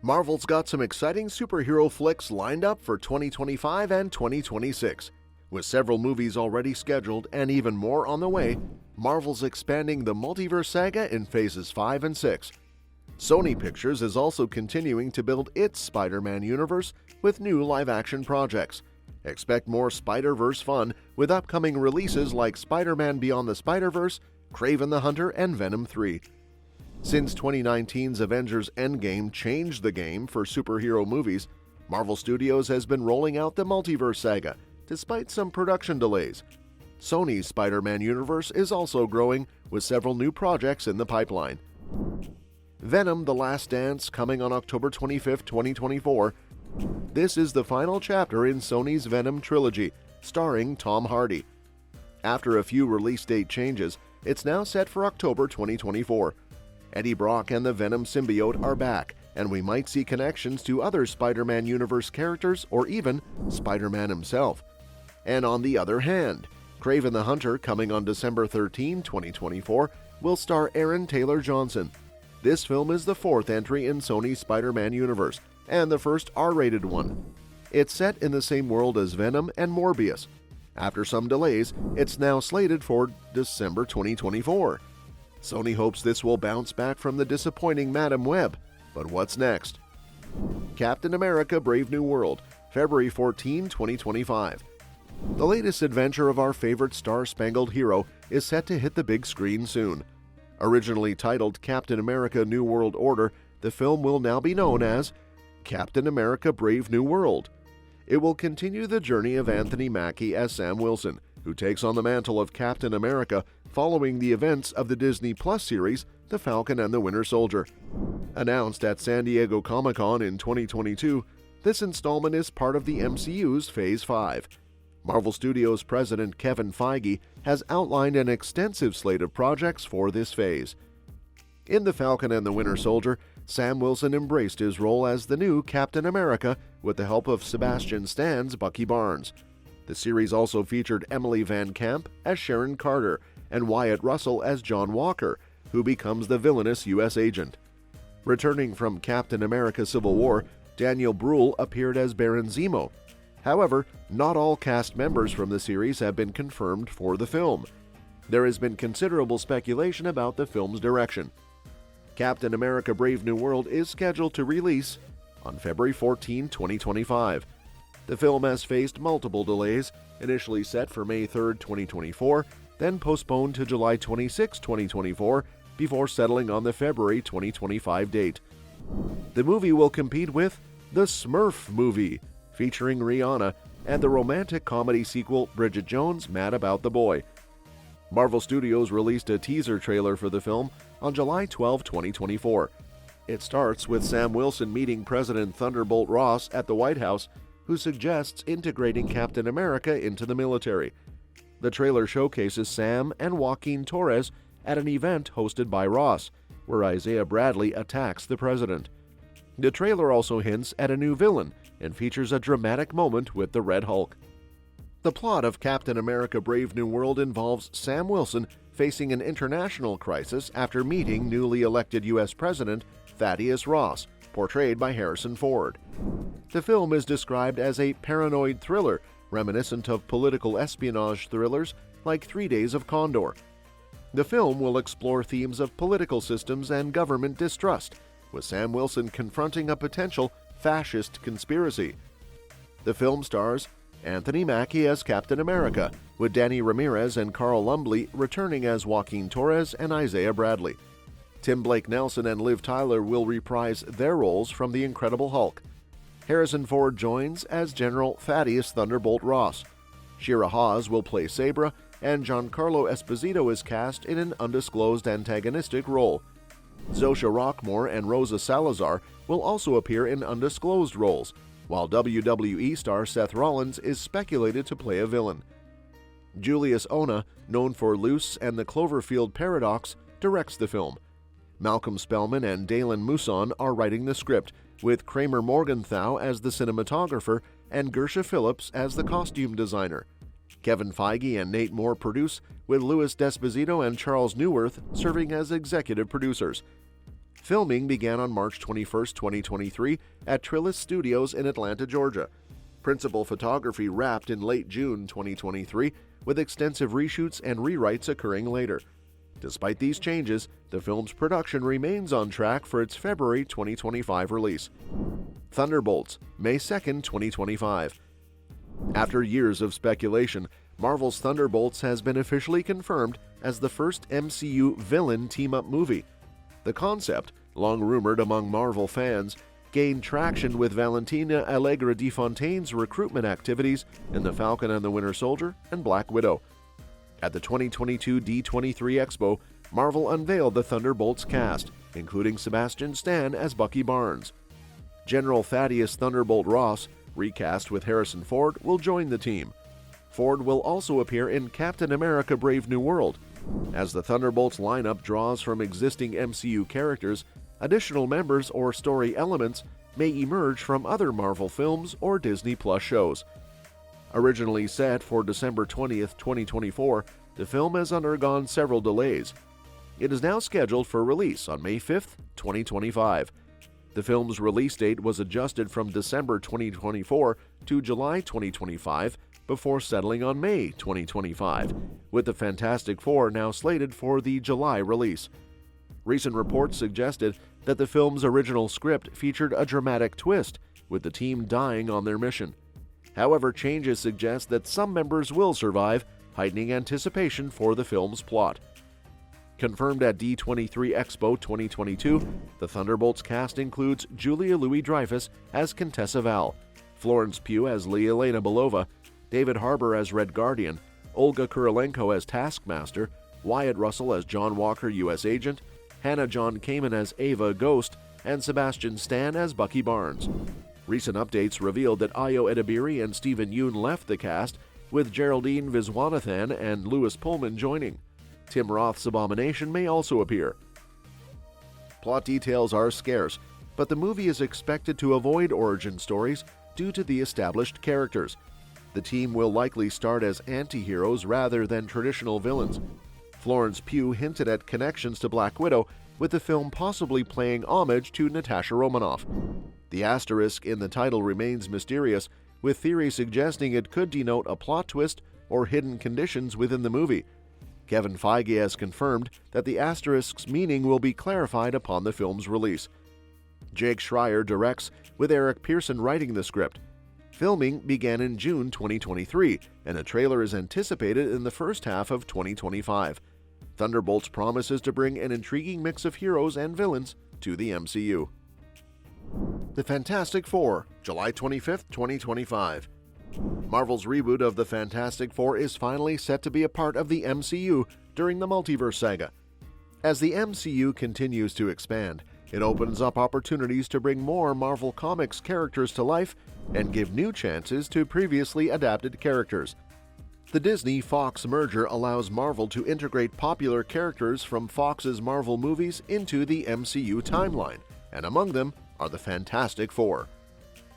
Marvel's got some exciting superhero flicks lined up for 2025 and 2026. With several movies already scheduled and even more on the way, Marvel's expanding the multiverse saga in phases 5 and 6. Sony Pictures is also continuing to build its Spider-Man universe with new live-action projects. Expect more Spider-Verse fun with upcoming releases like Spider-Man Beyond the Spider-Verse, Kraven the Hunter, and Venom 3. Since 2019's Avengers Endgame changed the game for superhero movies, Marvel Studios has been rolling out the multiverse saga, despite some production delays. Sony's Spider-Man universe is also growing, with several new projects in the pipeline. Venom: The Last Dance coming on October 25, 2024. This is the final chapter in Sony's Venom trilogy, starring Tom Hardy. After a few release date changes, it's now set for October 2024. Eddie Brock and the Venom symbiote are back, and we might see connections to other Spider-Man universe characters or even Spider-Man himself. And on the other hand, Kraven the Hunter, coming on December 13, 2024, will star Aaron Taylor Johnson. This film is the fourth entry in Sony's Spider-Man universe, and the first R-rated one. It's set in the same world as Venom and Morbius. After some delays, it's now slated for December 2024. Sony hopes this will bounce back from the disappointing Madam Web. But what's next? Captain America: Brave New World, February 14, 2025. The latest adventure of our favorite star-spangled hero is set to hit the big screen soon. Originally titled Captain America: New World Order, the film will now be known as Captain America: Brave New World. It will continue the journey of Anthony Mackie as Sam Wilson, who takes on the mantle of Captain America following the events of the Disney Plus series The Falcon and the Winter Soldier. Announced at San Diego Comic-Con in 2022, this installment is part of the MCU's Phase 5. Marvel Studios president Kevin Feige has outlined an extensive slate of projects for this phase. In The Falcon and the Winter Soldier, Sam Wilson embraced his role as the new Captain America with the help of Sebastian Stan's Bucky Barnes. The series also featured Emily Van Camp as Sharon Carter and Wyatt Russell as John Walker, who becomes the villainous U.S. agent. Returning from Captain America: Civil War, Daniel Bruhl appeared as Baron Zemo. However, not all cast members from the series have been confirmed for the film. There has been considerable speculation about the film's direction. Captain America: Brave New World is scheduled to release on February 14, 2025. The film has faced multiple delays, initially set for May 3, 2024, then postponed to July 26, 2024, before settling on the February 2025 date. The movie will compete with The Smurf Movie, featuring Rihanna, and the romantic comedy sequel Bridget Jones: Mad About the Boy. Marvel Studios released a teaser trailer for the film on July 12, 2024. It starts with Sam Wilson meeting President Thunderbolt Ross at the White House, who suggests integrating Captain America into the military. The trailer showcases Sam and Joaquin Torres at an event hosted by Ross, where Isaiah Bradley attacks the president. The trailer also hints at a new villain and features a dramatic moment with the Red Hulk. The plot of Captain America: Brave New World involves Sam Wilson facing an international crisis after meeting newly elected U.S. President Thaddeus Ross, portrayed by Harrison Ford. The film is described as a paranoid thriller reminiscent of political espionage thrillers like 3 Days of Condor. The film will explore themes of political systems and government distrust, with Sam Wilson confronting a potential fascist conspiracy. The film stars Anthony Mackie as Captain America, with Danny Ramirez and Carl Lumbly returning as Joaquin Torres and Isaiah Bradley. Tim Blake Nelson and Liv Tyler will reprise their roles from The Incredible Hulk. Harrison Ford joins as General Thaddeus Thunderbolt Ross. Shira Hawes will play Sabra, and Giancarlo Esposito is cast in an undisclosed antagonistic role. Zosha Rockmore and Rosa Salazar will also appear in undisclosed roles, while WWE star Seth Rollins is speculated to play a villain. Julius Ona, known for Luce and the Cloverfield Paradox, directs the film. Malcolm Spellman and Dalen Mousson are writing the script, with Kramer Morgenthau as the cinematographer and Gersha Phillips as the costume designer. Kevin Feige and Nate Moore produce, with Louis Desposito and Charles Neuwirth serving as executive producers. Filming began on March 21, 2023 at Trillis Studios in Atlanta, Georgia. Principal photography wrapped in late June 2023, with extensive reshoots and rewrites occurring later. Despite these changes, the film's production remains on track for its February 2025 release. Thunderbolts, May 2, 2025. After years of speculation, Marvel's Thunderbolts has been officially confirmed as the first MCU villain team-up movie. The concept, long rumored among Marvel fans, gained traction with Valentina Allegra de Fontaine's recruitment activities in The Falcon and the Winter Soldier and Black Widow. At the 2022 D23 Expo, Marvel unveiled the Thunderbolts cast, including Sebastian Stan as Bucky Barnes. General Thaddeus Thunderbolt Ross, recast with Harrison Ford, will join the team. Ford will also appear in Captain America: Brave New World. As the Thunderbolts lineup draws from existing MCU characters, additional members or story elements may emerge from other Marvel films or Disney Plus shows. Originally set for December 20, 2024, the film has undergone several delays. It is now scheduled for release on May 5, 2025. The film's release date was adjusted from December 2024 to July 2025 before settling on May 2025, with the Fantastic Four now slated for the July release. Recent reports suggested that the film's original script featured a dramatic twist, with the team dying on their mission. However, changes suggest that some members will survive, heightening anticipation for the film's plot. Confirmed at D23 Expo 2022, the Thunderbolts cast includes Julia Louis-Dreyfus as Contessa Val, Florence Pugh as Yelena Belova, David Harbour as Red Guardian, Olga Kurylenko as Taskmaster, Wyatt Russell as John Walker, U.S. Agent, Hannah John Kamen as Ava Ghost, and Sebastian Stan as Bucky Barnes. Recent updates revealed that Ayo Edebiri and Stephen Yeun left the cast, with Geraldine Viswanathan and Louis Pullman joining. Tim Roth's Abomination may also appear. Plot details are scarce, but the movie is expected to avoid origin stories due to the established characters. The team will likely start as anti-heroes rather than traditional villains. Florence Pugh hinted at connections to Black Widow, with the film possibly paying homage to Natasha Romanoff. The asterisk in the title remains mysterious, with theories suggesting it could denote a plot twist or hidden conditions within the movie. Kevin Feige has confirmed that the asterisk's meaning will be clarified upon the film's release. Jake Schreier directs, with Eric Pearson writing the script. Filming began in June 2023, and a trailer is anticipated in the first half of 2025. Thunderbolts promises to bring an intriguing mix of heroes and villains to the MCU. The Fantastic Four, July 25, 2025. Marvel's reboot of the Fantastic Four is finally set to be a part of the MCU during the multiverse saga. As the MCU continues to expand, it opens up opportunities to bring more Marvel Comics characters to life and give new chances to previously adapted characters. The Disney-Fox merger allows Marvel to integrate popular characters from Fox's Marvel movies into the MCU timeline, and among them are the Fantastic Four.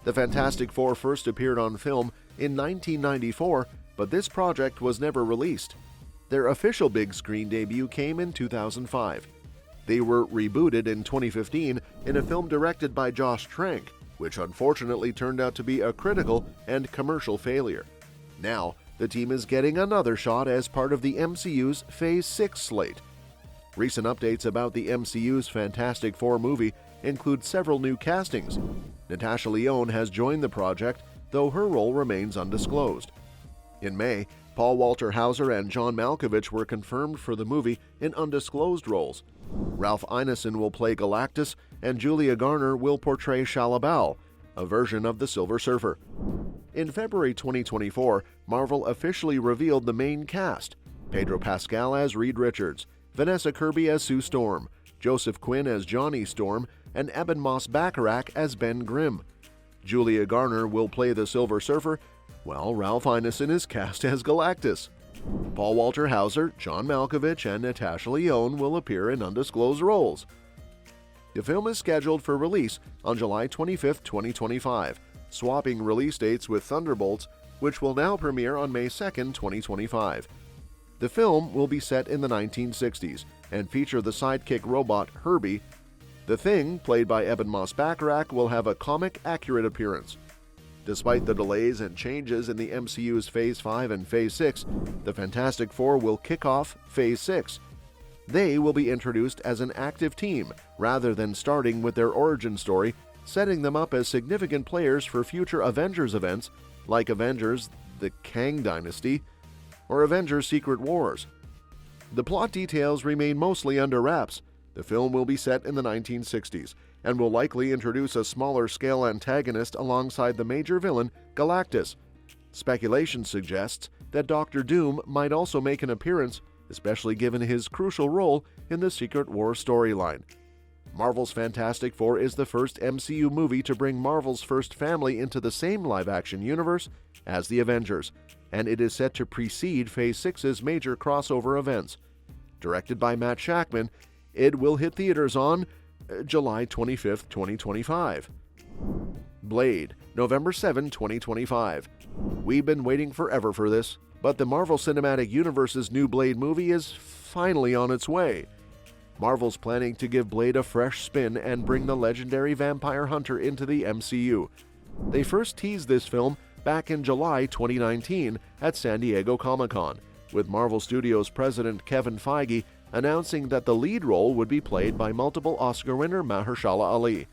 The Fantastic Four first appeared on film in 1994, but this project was never released. Their official big screen debut came in 2005. They were rebooted in 2015 in a film directed by Josh Trank, which unfortunately turned out to be a critical and commercial failure. Now, the team is getting another shot as part of the MCU's Phase 6 slate. Recent updates about the MCU's Fantastic Four movie include several new castings. Natasha Lyonne has joined the project, though her role remains undisclosed. In May, Paul Walter Hauser and John Malkovich were confirmed for the movie in undisclosed roles. Ralph Ineson will play Galactus, and Julia Garner will portray Shalabal, a version of the Silver Surfer. In February 2024, Marvel officially revealed the main cast: Pedro Pascal as Reed Richards, Vanessa Kirby as Sue Storm, Joseph Quinn as Johnny Storm, and Eben Moss-Bacharach as Ben Grimm. Julia Garner will play the Silver Surfer, while Ralph Ineson is cast as Galactus. Paul Walter Hauser, John Malkovich, and Natasha Lyonne will appear in undisclosed roles. The film is scheduled for release on July 25, 2025, swapping release dates with Thunderbolts, which will now premiere on May 2, 2025. The film will be set in the 1960s and feature the sidekick robot Herbie. The Thing, played by Ebon Moss-Bachrach, will have a comic-accurate appearance. Despite the delays and changes in the MCU's Phase 5 and Phase 6, the Fantastic Four will kick off Phase 6. They will be introduced as an active team rather than starting with their origin story, setting them up as significant players for future Avengers events like Avengers: The Kang Dynasty or Avengers: Secret Wars. The plot details remain mostly under wraps. The film will be set in the 1960s and will likely introduce a smaller-scale antagonist alongside the major villain, Galactus. Speculation suggests that Doctor Doom might also make an appearance, especially given his crucial role in the Secret Wars storyline. Marvel's Fantastic Four is the first MCU movie to bring Marvel's first family into the same live-action universe as the Avengers, and it is set to precede Phase 6's major crossover events. Directed by Matt Shakman, it will hit theaters on July 25, 2025. Blade, November 7, 2025. We've been waiting forever for this, but the Marvel Cinematic Universe's new Blade movie is finally on its way. Marvel's planning to give Blade a fresh spin and bring the legendary vampire hunter into the MCU. They first teased this film back in July 2019 at San Diego Comic-Con, with Marvel Studios president Kevin Feige announcing that the lead role would be played by multiple Oscar winner Mahershala Ali.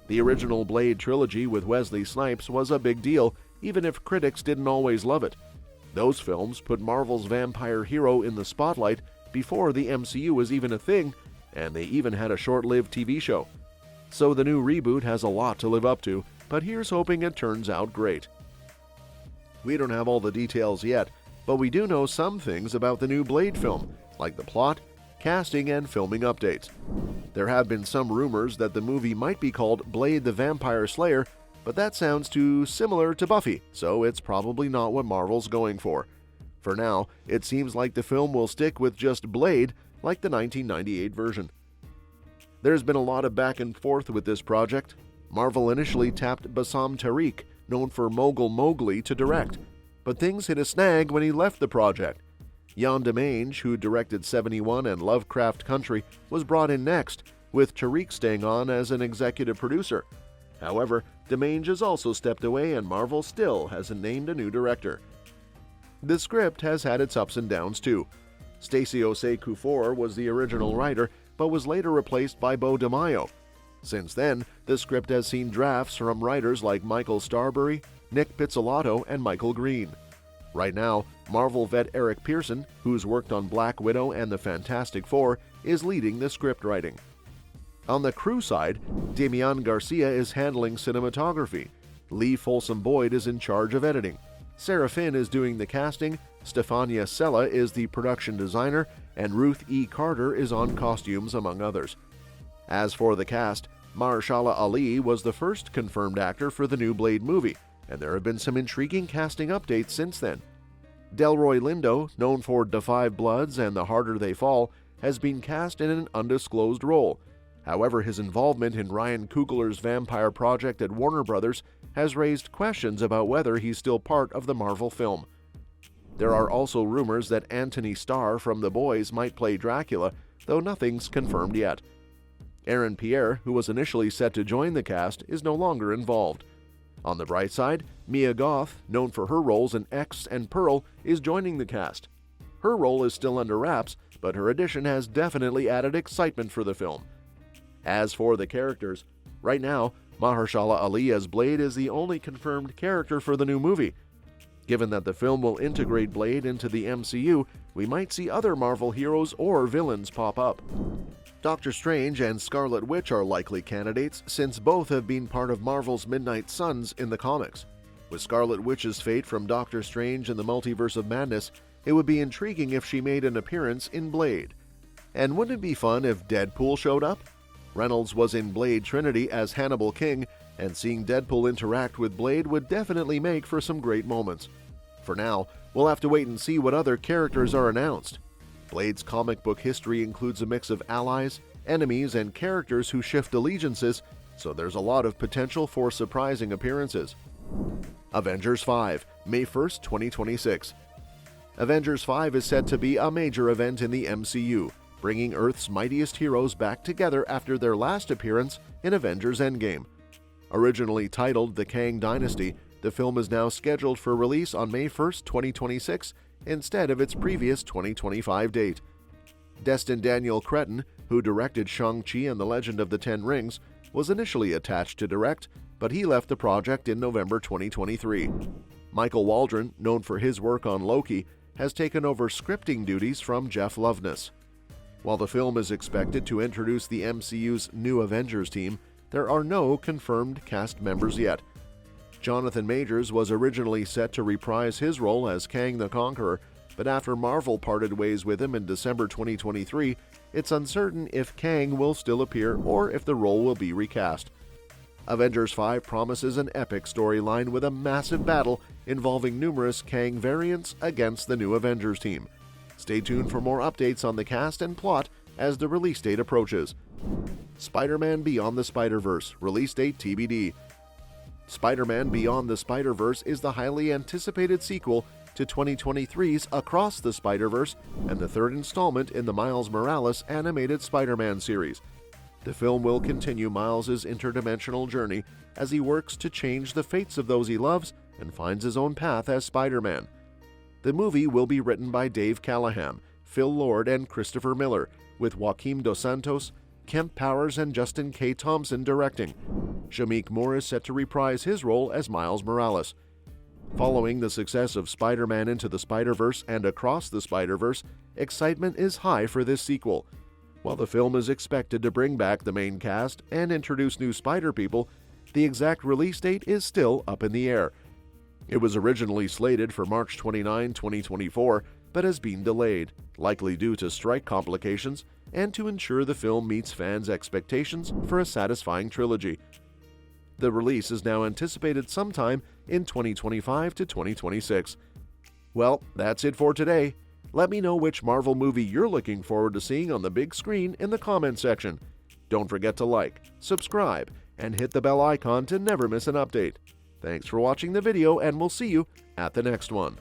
The original Blade trilogy with Wesley Snipes was a big deal, even if critics didn't always love it. Those films put Marvel's vampire hero in the spotlight before the MCU was even a thing, and they even had a short-lived TV show. So the new reboot has a lot to live up to, but here's hoping it turns out great. We don't have all the details yet, but we do know some things about the new Blade film, like the plot, casting, and filming updates. There have been some rumors that the movie might be called Blade the Vampire Slayer, but that sounds too similar to Buffy, so it's probably not what Marvel's going for. For now, it seems like the film will stick with just Blade, like the 1998 version. There's been a lot of back and forth with this project. Marvel initially tapped Bassam Tariq, known for Mogul Mowgli, to direct, but things hit a snag when he left the project. Jan Demange, who directed 71 and Lovecraft Country, was brought in next, with Tariq staying on as an executive producer. However, Demange has also stepped away and Marvel still hasn't named a new director. The script has had its ups and downs too. Stacey Osei Kuffour was the original writer, but was later replaced by Beau DeMaio. Since then, the script has seen drafts from writers like Michael Starbury, Nick Pizzolatto, and Michael Green. Right now, Marvel vet Eric Pearson, who's worked on Black Widow and the Fantastic Four, is leading the script writing. On the crew side, Damian Garcia is handling cinematography, Lee Folsom Boyd is in charge of editing, Sarah Finn is doing the casting, Stefania Sella is the production designer, and Ruth E. Carter is on costumes, among others. As for the cast, Mahershala Ali was the first confirmed actor for the new Blade movie, and there have been some intriguing casting updates since then. Delroy Lindo, known for Da 5 Bloods and The Harder They Fall, has been cast in an undisclosed role. However, his involvement in Ryan Coogler's vampire project at Warner Brothers has raised questions about whether he's still part of the Marvel film. There are also rumors that Anthony Starr from The Boys might play Dracula, though nothing's confirmed yet. Aaron Pierre, who was initially set to join the cast, is no longer involved. On the bright side, Mia Goth, known for her roles in X and Pearl, is joining the cast. Her role is still under wraps, but her addition has definitely added excitement for the film. As for the characters, right now, Mahershala Ali as Blade is the only confirmed character for the new movie. Given that the film will integrate Blade into the MCU, we might see other Marvel heroes or villains pop up. Doctor Strange and Scarlet Witch are likely candidates since both have been part of Marvel's Midnight Suns in the comics. With Scarlet Witch's fate from Doctor Strange in the Multiverse of Madness, it would be intriguing if she made an appearance in Blade. And wouldn't it be fun if Deadpool showed up? Reynolds was in Blade Trinity as Hannibal King, and seeing Deadpool interact with Blade would definitely make for some great moments. For now, we'll have to wait and see what other characters are announced. Blade's comic book history includes a mix of allies, enemies, and characters who shift allegiances, so there's a lot of potential for surprising appearances. Avengers 5, May 1st, 2026. Avengers 5 is set to be a major event in the MCU. bringing Earth's mightiest heroes back together after their last appearance in Avengers Endgame. Originally titled The Kang Dynasty, the film is now scheduled for release on May 1, 2026, instead of its previous 2025 date. Destin Daniel Cretton, who directed Shang-Chi and the Legend of the Ten Rings, was initially attached to direct, but he left the project in November 2023. Michael Waldron, known for his work on Loki, has taken over scripting duties from Jeff Loveness. While the film is expected to introduce the MCU's new Avengers team, there are no confirmed cast members yet. Jonathan Majors was originally set to reprise his role as Kang the Conqueror, but after Marvel parted ways with him in December 2023, it's uncertain if Kang will still appear or if the role will be recast. Avengers 5 promises an epic storyline with a massive battle involving numerous Kang variants against the new Avengers team. Stay tuned for more updates on the cast and plot as the release date approaches. Spider-Man Beyond the Spider-Verse, release date TBD. Spider-Man Beyond the Spider-Verse is the highly anticipated sequel to 2023's Across the Spider-Verse and the third installment in the Miles Morales animated Spider-Man series. The film will continue Miles' interdimensional journey as he works to change the fates of those he loves and finds his own path as Spider-Man. The movie will be written by Dave Callahan, Phil Lord, and Christopher Miller, with Joaquim Dos Santos, Kemp Powers, and Justin K. Thompson directing. Shameik Moore is set to reprise his role as Miles Morales. Following the success of Spider-Man Into the Spider-Verse and Across the Spider-Verse, excitement is high for this sequel. While the film is expected to bring back the main cast and introduce new Spider-People, the exact release date is still up in the air. It was originally slated for March 29, 2024, but has been delayed, likely due to strike complications and to ensure the film meets fans' expectations for a satisfying trilogy. The release is now anticipated sometime in 2025 to 2026. Well, that's it for today. Let me know which Marvel movie you're looking forward to seeing on the big screen in the comment section. Don't forget to like, subscribe, and hit the bell icon to never miss an update. Thanks for watching the video, and we'll see you at the next one.